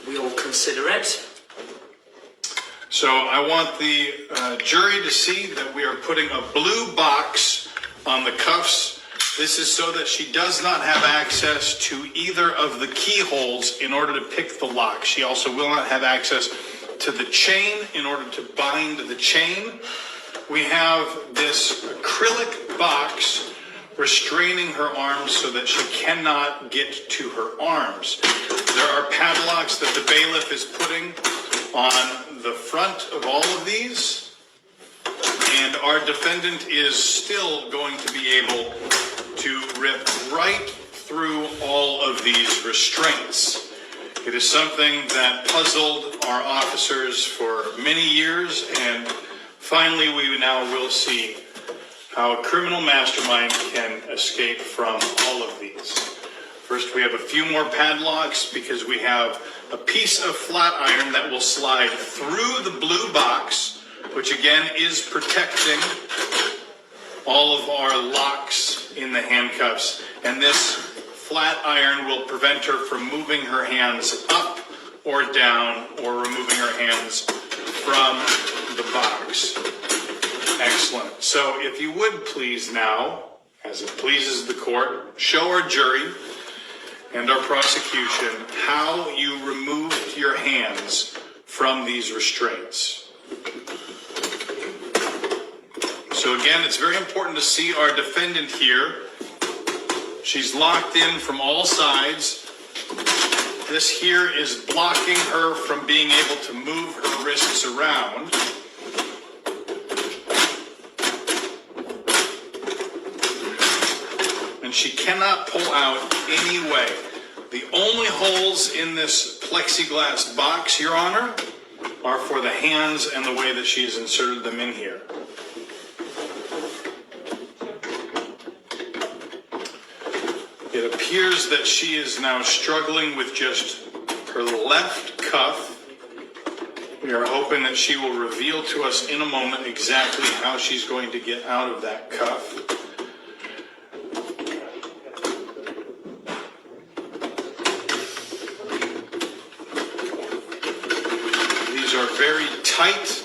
we'll consider it. So I want the jury to see that we are putting a blue box on the cuffs. This is so that she does not have access to either of the keyholes in order to pick the lock. She also will not have access to the chain in order to bind the chain. We have this acrylic box restraining her arms so that she cannot get to her arms. There are padlocks that the bailiff is putting on the front of all of these, and our defendant is still going to be able to rip right through all of these restraints. It is something that puzzled our officers for many years, and finally we now will see how a criminal mastermind can escape from all of these. First, we have a few more padlocks because we have a piece of flat iron that will slide through the blue box, which again is protecting all of our locks in the handcuffs. And this flat iron will prevent her from moving her hands up or down or removing her hands from the box. Excellent. So if you would please now, as it pleases the court, show our jury and our prosecution how you removed your hands from these restraints. So again, it's very important to see our defendant here. She's locked in from all sides. This here is blocking her from being able to move her wrists around. And she cannot pull out any way. The only holes in this plexiglass box, Your Honor, are for the hands and the way that she has inserted them in here. It appears that she is now struggling with just her left cuff. We are hoping that she will reveal to us in a moment exactly how she's going to get out of that cuff. These are very tight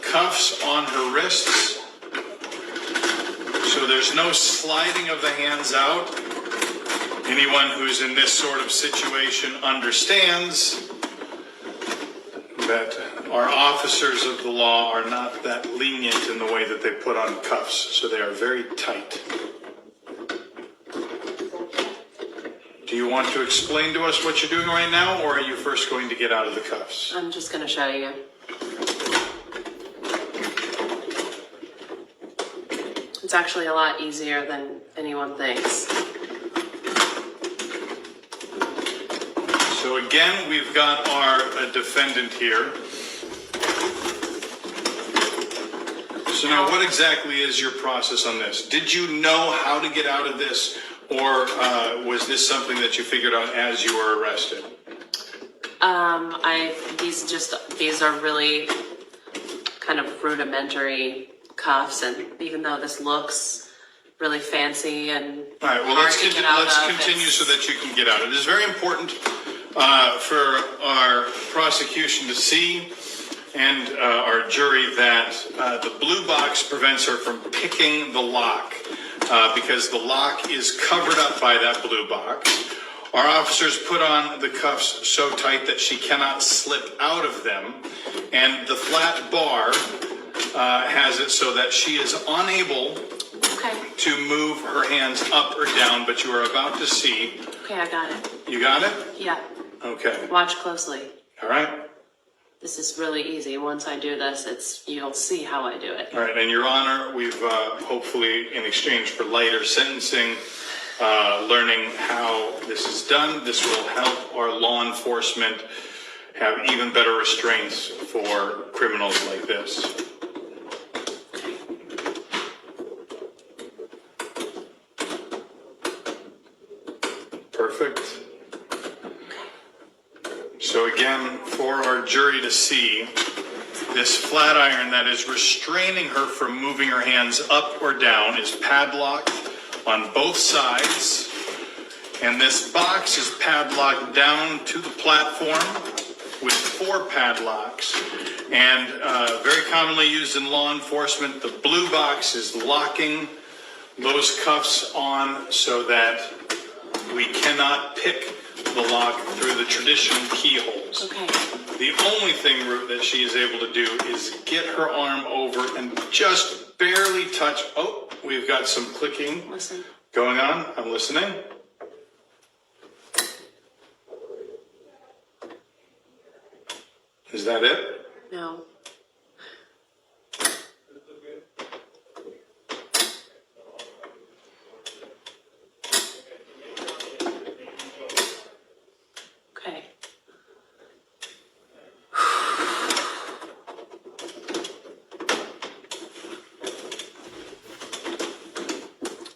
cuffs on her wrists, so there's no sliding of the hands out. Anyone who's in this sort of situation understands that our officers of the law are not that lenient in the way that they put on cuffs, so they are very tight. Do you want to explain to us what you're doing right now, or are you first going to get out of the cuffs? I'm just going to show you. It's actually a lot easier than anyone thinks. So again, we've got our defendant here. So now what exactly is your process on this? Did you know how to get out of this, or was this something that you figured out as you were arrested? These are really kind of rudimentary cuffs, and even though this looks really fancy and all right, well, let's continue so that you can get out. It is very important for our prosecution to see and our jury that the blue box prevents her from picking the lock because the lock is covered up by that blue box. Our officers put on the cuffs so tight that she cannot slip out of them, and the flat bar has it so that she is unable to move her hands up or down, but you are about to see. Okay, I got it. You got it? Yeah. Okay. Watch closely. All right. This is really easy. Once I do this, you'll see how I do it. All right, and Your Honor, we've hopefully, in exchange for lighter sentencing, learning how this is done. This will help our law enforcement have even better restraints for criminals like this. Perfect. So again, for our jury to see, this flat iron that is restraining her from moving her hands up or down is padlocked on both sides. And this box is padlocked down to the platform with 4 padlocks. And very commonly used in law enforcement, the blue box is locking those cuffs on so that we cannot pick the lock through the traditional keyholes. Okay. The only thing, Ruth, that she is able to do is get her arm over and just barely touch. Oh, we've got some clicking Listen. going on. I'm listening. Is that it? No. Okay.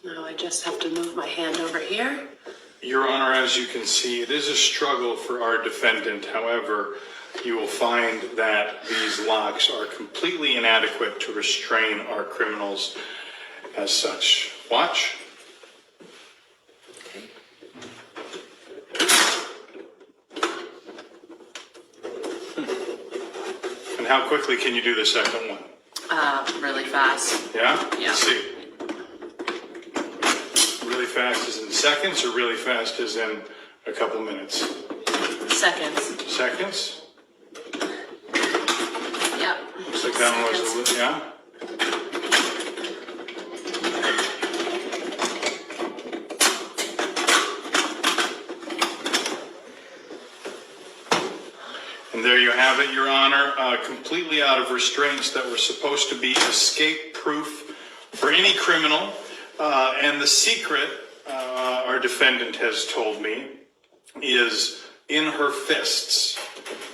Now I just have to move my hand over here. Your Honor, as you can see, it is a struggle for our defendant. However, you will find that these locks are completely inadequate to restrain our criminals as such. Watch. Okay. And how quickly can you do the second one? Really fast. Yeah? Yeah. Let's see. Really fast as in seconds or really fast as in a couple minutes? Seconds. Seconds? Yeah. Looks like that one was a little, yeah? And there you have it, Your Honor, completely out of restraints that were supposed to be escape-proof for any criminal. And the secret, our defendant has told me, is in her fists.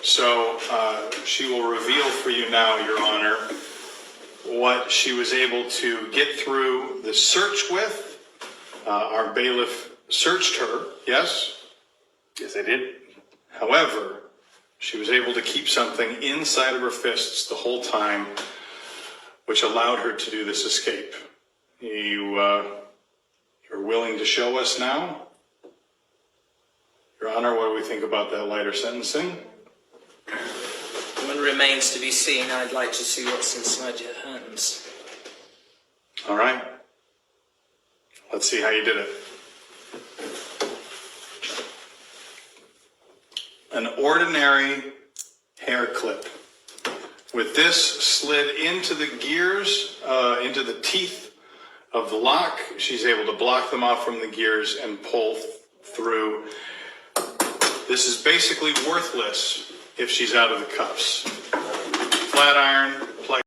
So she will reveal for you now, Your Honor, what she was able to get through the search with. Our bailiff searched her, yes? Yes, I did. However, she was able to keep something inside of her fists the whole time, which allowed her to do this escape. You're willing to show us now? Your Honor, what do we think about that lighter sentencing? What remains to be seen, I'd like to see what's inside your hands. All right. Let's see how you did it. An ordinary hair clip. With this slid into the gears, into the teeth of the lock, she's able to block them off from the gears and pull through. This is basically worthless if she's out of the cuffs. Flat iron,